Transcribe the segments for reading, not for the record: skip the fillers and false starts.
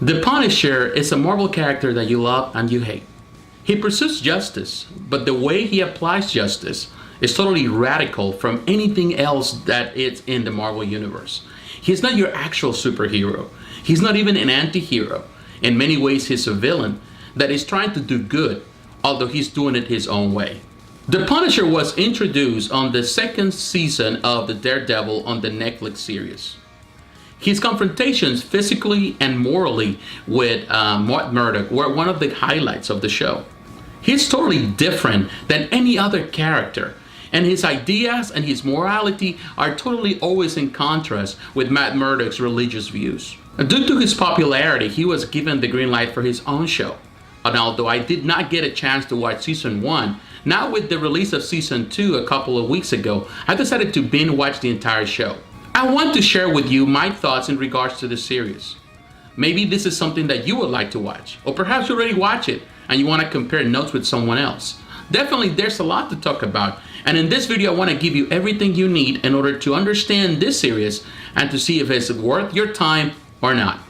The Punisher is a Marvel character that you love and you hate. He pursues justice, but the way he applies justice is totally radical from anything else that is in the Marvel Universe. He's not your actual superhero. He's not even an anti-hero. In many ways, he's a villain that is trying to do good, although he's doing it his own way. The Punisher was introduced on the second season of the Daredevil on the Netflix series. His confrontations physically and morally with Matt Murdock were one of the highlights of the show. He's totally different than any other character, and his ideas and his morality are totally always in contrast with Matt Murdock's religious views. Due to his popularity, he was given the green light for his own show. And although I did not get a chance to watch season 1, now with the release of season 2 a couple of weeks ago, I decided to binge watch the entire show. I want to share with you my thoughts in regards to the series. Maybe this is something that you would like to watch, or perhaps you already watch it and you want to compare notes with someone else. Definitely there's a lot to talk about, and in this video I want to give you everything you need in order to understand this series and to see if it's worth your time or not.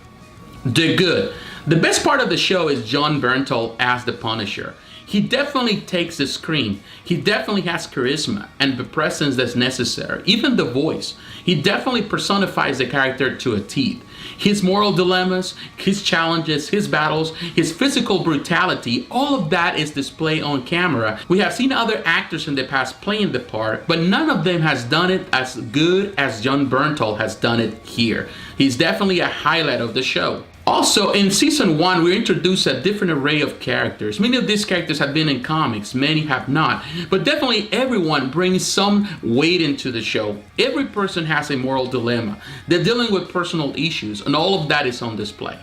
The good. The best part of the show is Jon Bernthal as the Punisher. He definitely takes the screen. He definitely has charisma and the presence that's necessary. Even the voice. He definitely personifies the character to a T. His moral dilemmas, his challenges, his battles, his physical brutality, all of that is displayed on camera. We have seen other actors in the past playing the part, but none of them has done it as good as Jon Bernthal has done it here. He's definitely a highlight of the show. Also, in season 1, we introduced a different array of characters. Many of these characters have been in comics, many have not. But definitely everyone brings some weight into the show. Every person has a moral dilemma. They're dealing with personal issues, and all of that is on display.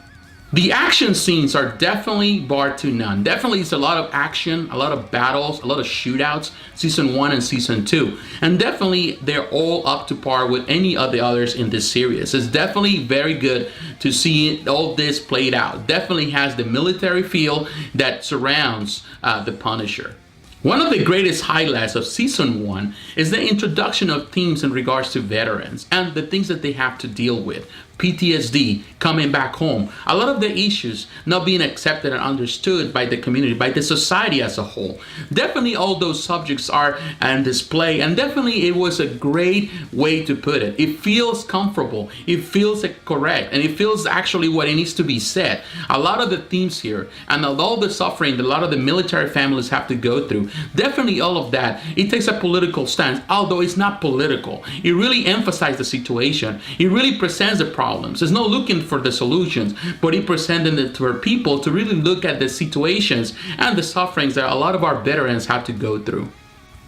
The action scenes are definitely bar to none. Definitely it's a lot of action, a lot of battles, a lot of shootouts, season 1 and season 2. And definitely they're all up to par with any of the others in this series. It's definitely very good to see all this played out. Definitely has the military feel that surrounds the Punisher. One of the greatest highlights of season 1 is the introduction of themes in regards to veterans and the things that they have to deal with. PTSD, coming back home, a lot of the issues not being accepted and understood by the community, by the society as a whole. Definitely all those subjects are on display, and definitely it was a great way to put it. It feels comfortable, it feels correct, and it feels actually what it needs to be said. A lot of the themes here, and all the suffering that a lot of the military families have to go through, definitely all of that, it takes a political stance, although it's not political. It really emphasizes the situation. It really presents the problems. It's not looking for the solutions, but it presented it to our people to really look at the situations and the sufferings that a lot of our veterans have to go through.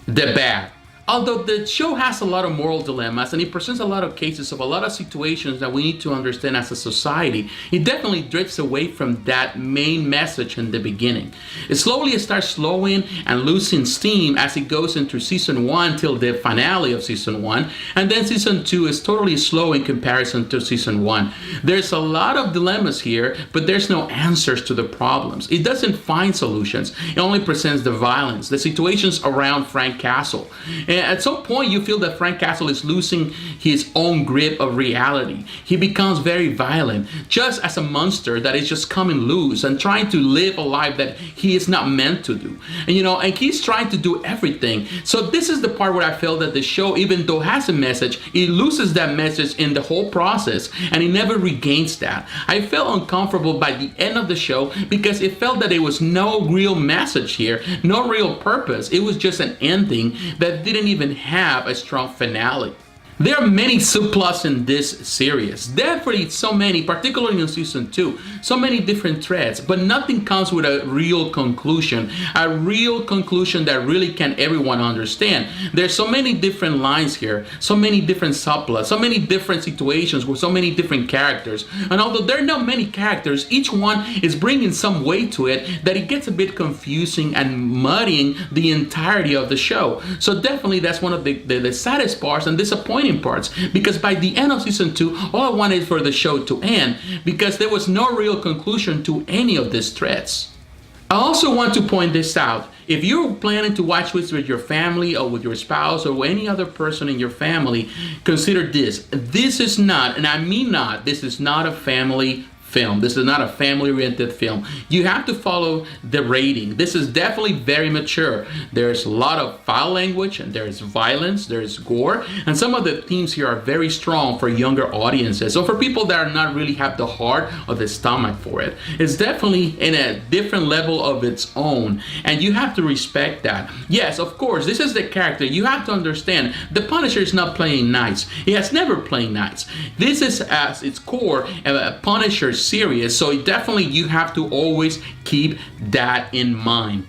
The bad. Although the show has a lot of moral dilemmas and it presents a lot of cases of a lot of situations that we need to understand as a society, it definitely drifts away from that main message in the beginning. It slowly starts slowing and losing steam as it goes into season 1 till the finale of season 1, and then season 2 is totally slow in comparison to season 1. There's a lot of dilemmas here, but there's no answers to the problems. It doesn't find solutions. It only presents the violence, the situations around Frank Castle. At some point you feel that Frank Castle is losing his own grip of reality. He becomes very violent, just as a monster that is just coming loose and trying to live a life that he is not meant to do. And he's trying to do everything. So this is the part where I feel that the show, even though it has a message, it loses that message in the whole process and it never regains that. I felt uncomfortable by the end of the show because it felt that there was no real message here, no real purpose. It was just an ending that didn't even have a strong finale. There are many subplots in this series. Definitely so many, particularly in season 2, so many different threads, but nothing comes with a real conclusion that really can everyone understand. There's so many different lines here, so many different subplots, so many different situations with so many different characters. And although there are not many characters, each one is bringing some weight to it that it gets a bit confusing and muddying the entirety of the show. So definitely that's one of the saddest parts and disappointing parts, because by the end of season 2 all I wanted is for the show to end because there was no real conclusion to any of these threads. I also want to point this out. If you're planning to watch this with your family or with your spouse or any other person in your family, consider this. This is not, and I mean not, this is not a family film. This is not a family-oriented film. You have to follow the rating. This is definitely very mature. There's a lot of foul language, and there's violence, there's gore, and some of the themes here are very strong for younger audiences. So for people that are not really have the heart or the stomach for it, it's definitely in a different level of its own, and you have to respect that. Yes, of course, this is the character. You have to understand the Punisher is not playing nice. He has never played nice. This is at its core a Punisher series, so definitely you have to always keep that in mind.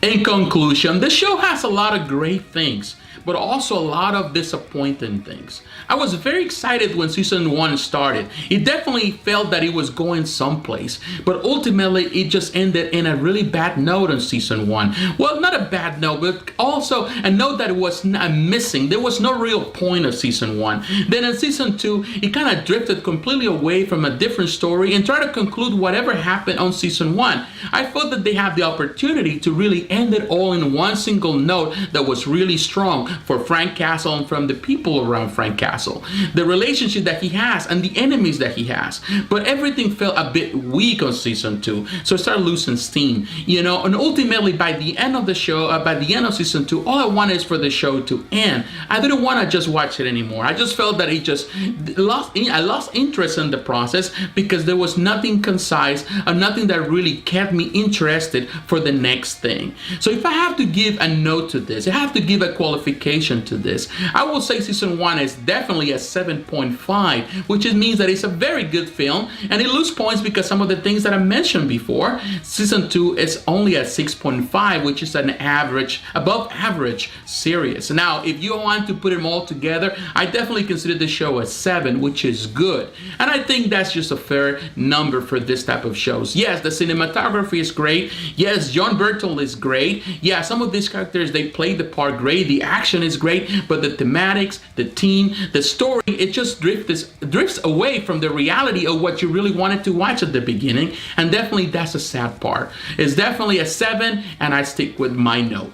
In conclusion, the show has a lot of great things, but also a lot of disappointing things. I was very excited when season 1 started. It definitely felt that it was going someplace, but ultimately it just ended in a really bad note on season 1. Well, not a bad note, but also a note that was missing. There was no real point of season 1. Then in season 2, it kind of drifted completely away from a different story and tried to conclude whatever happened on season 1. I felt that they had the opportunity to really end it all in one single note that was really strong for Frank Castle and from the people around Frank Castle, the relationship that he has and the enemies that he has. But everything felt a bit weak on season 2, so it started losing steam, you know. And ultimately, by the end of the show, by the end of season 2, all I wanted is for the show to end. I didn't want to just watch it anymore. I just felt that it just I lost interest in the process because there was nothing concise and nothing that really kept me interested for the next thing. So if I have to give a note to this, I have to give a qualification to this, I will say season 1 is definitely a 7.5, which means that it's a very good film, and it loses points because some of the things that I mentioned before. Season 2 is only a 6.5, which is an average, above average series. Now, if you want to put them all together, I definitely consider the show a 7, which is good, and I think that's just a fair number for this type of shows. Yes, the cinematography is great. Yes, John Bertel is great. Yeah, some of these characters, they play the part great. The action is great, but the thematics, the theme, the story, it just drifts away from the reality of what you really wanted to watch at the beginning, and definitely that's a sad part. It's definitely a 7, and I stick with my note.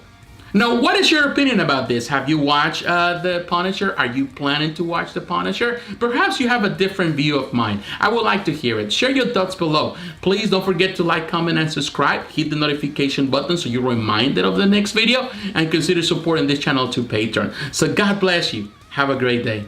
Now, what is your opinion about this? Have you watched The Punisher? Are you planning to watch The Punisher? Perhaps you have a different view of mine. I would like to hear it. Share your thoughts below. Please don't forget to like, comment, and subscribe. Hit the notification button so you're reminded of the next video, and consider supporting this channel to Patreon. So God bless you. Have a great day.